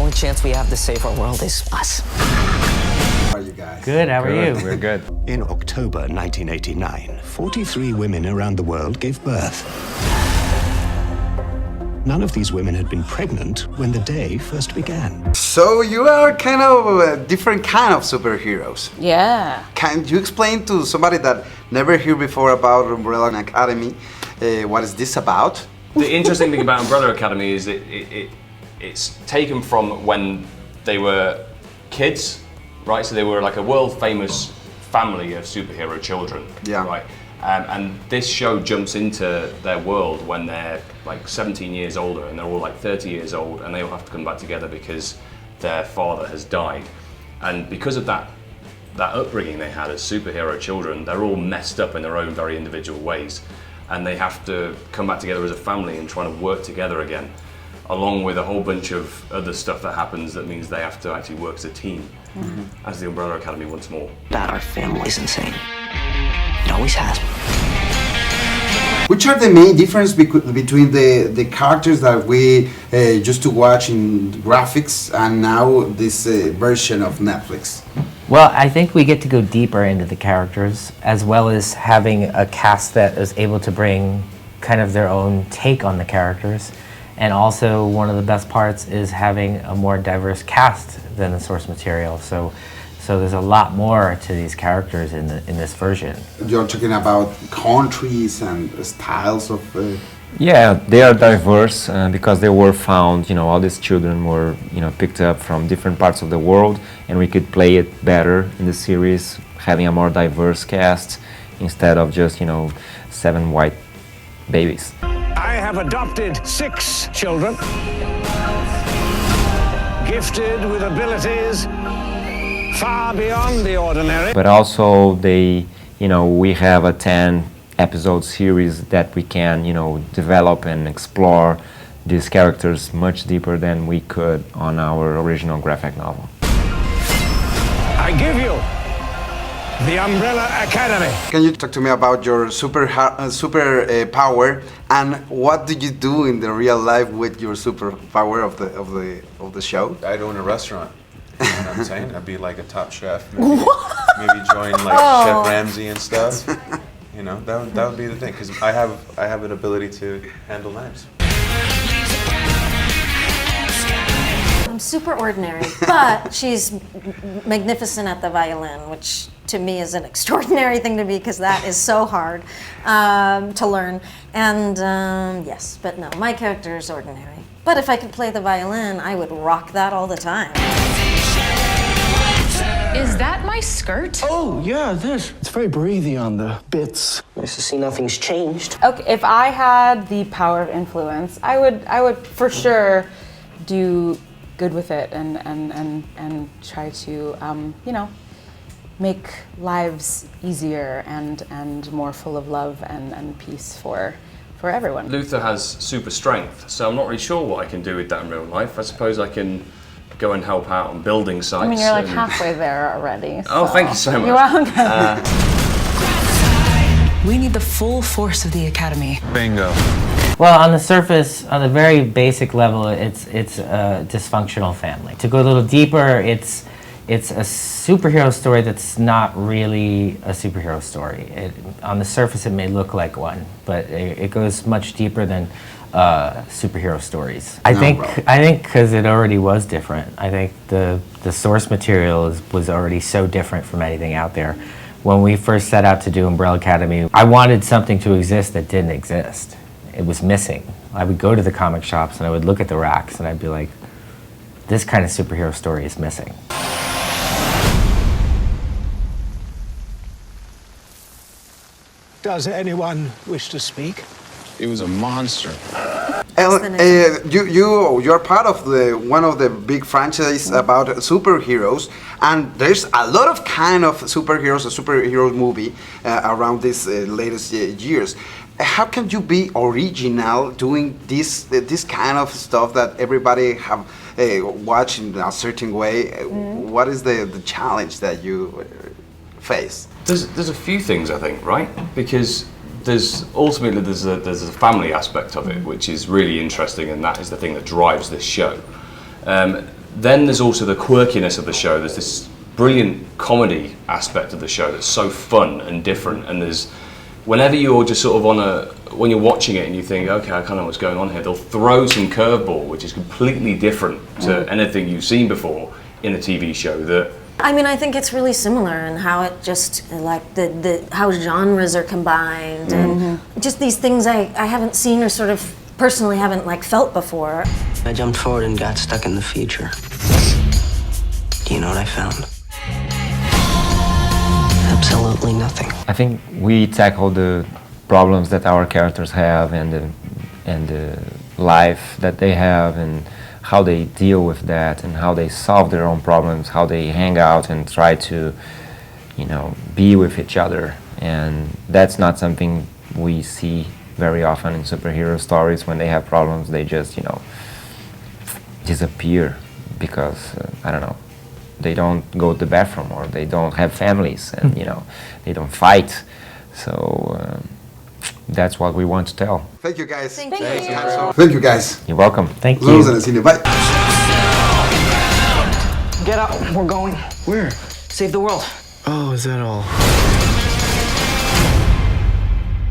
only chance we have to save our world is us. How are you guys? Good, how are you? We're good. In October 1989, 43 women around the world gave birth. None of these women had been pregnant when the day first began. So you are kind of a different kind of superheroes. Yeah. Can you explain to somebody that never heard before about Umbrella Academy, what is this about? The interesting thing about Umbrella Academy is it's taken from when they were kids, right? So they were like a world famous family of superhero children, Yeah. right? And this show jumps into their world when they're like 17 years older and they're all like 30 years old and they all have to come back together because their father has died. And because of that upbringing they had as superhero children, they're all messed up in their own very individual ways. And they have to come back together as a family and try to work together again, along with a whole bunch of other stuff that happens that means they have to actually work as a team, as the Umbrella Academy once more. That our family's insane. It always has. Which are the main difference between the characters that we used to watch in graphics and now this version of Netflix? Well, I think we get to go deeper into the characters, as well as having a cast that is able to bring kind of their own take on the characters. And also, one of the best parts is having a more diverse cast than the source material. So there's a lot more to these characters in this version. You're talking about countries and styles of... Yeah, they are diverse because they were found, all these children were, picked up from different parts of the world, and we could play it better in the series, having a more diverse cast instead of just, 7 white babies. I have adopted 6 children, gifted with abilities far beyond the ordinary. But also we have a 10 episode series that we can, develop and explore these characters much deeper than we could on our original graphic novel. I give you the Umbrella Academy. Can you talk to me about your super power and what do you do in the real life with your superpower of the show? I'd own a restaurant. You know what I'm saying? I'd be like a top chef. Maybe join like Chef Ramsay and stuff. That would be the thing, because I have an ability to handle knives. I'm super ordinary, but she's magnificent at the violin, which to me is an extraordinary thing to be, because that is so hard to learn. And yes, but no, my character is ordinary. But if I could play the violin, I would rock that all the time. Is that my skirt? Oh, yeah, this. It's very breathy on the bits. Nice to see nothing's changed. Okay, if I had the power of influence, I would for sure do good with it and try to make lives easier and more full of love and peace for everyone. Luther has super strength, so I'm not really sure what I can do with that in real life. I suppose I can go and help out on building sites. I mean, you're like halfway there already. So. Oh, thank you so much. You're welcome. We need the full force of the Academy. Bingo. Well, on the surface, on the very basic level, it's a dysfunctional family. To go a little deeper, it's a superhero story that's not really a superhero story. On the surface, it may look like one, but it goes much deeper than superhero stories. I think because it already was different. I think the source material was already so different from anything out there. When we first set out to do Umbrella Academy, I wanted something to exist that didn't exist. It was missing. I would go to the comic shops and I would look at the racks and I'd be like, this kind of superhero story is missing. Does anyone wish to speak? It was a monster. You're part of one of the big franchises about superheroes, and there's a lot of kind of superheroes, a superhero movie around these latest years. How can you be original doing this kind of stuff that everybody have watched in a certain way? What is the challenge that you face? There's a few things, I think, right? Because there's a family aspect of it, which is really interesting, and that is the thing that drives this show. then there's also the quirkiness of the show. There's this brilliant comedy aspect of the show that's so fun and different, and there's, whenever you're just sort of when you're watching it and you think, okay, I kind of know what's going on here, they'll throw some curveball which is completely different to anything you've seen before in a TV show. That, I mean, I think it's really similar in how it just, like, how genres are combined, and just these things I haven't seen or sort of personally haven't, like, felt before. I jumped forward and got stuck in the future. Do you know what I found? Absolutely nothing. I think we tackle the problems that our characters have and the life that they have and how they deal with that and how they solve their own problems, how they hang out and try to, you know, be with each other. And that's not something we see very often in superhero stories. When they have problems, they just, you know, disappear because, I don't know, they don't go to the bathroom or they don't have families and, you know, they don't fight. So that's what we want to tell. Thank you, guys. Thank you. Thank you, guys. You're welcome. Thank Nos vemos you. en el cine. Bye. Get up, we're going. Where? Save the world. Oh, is that all?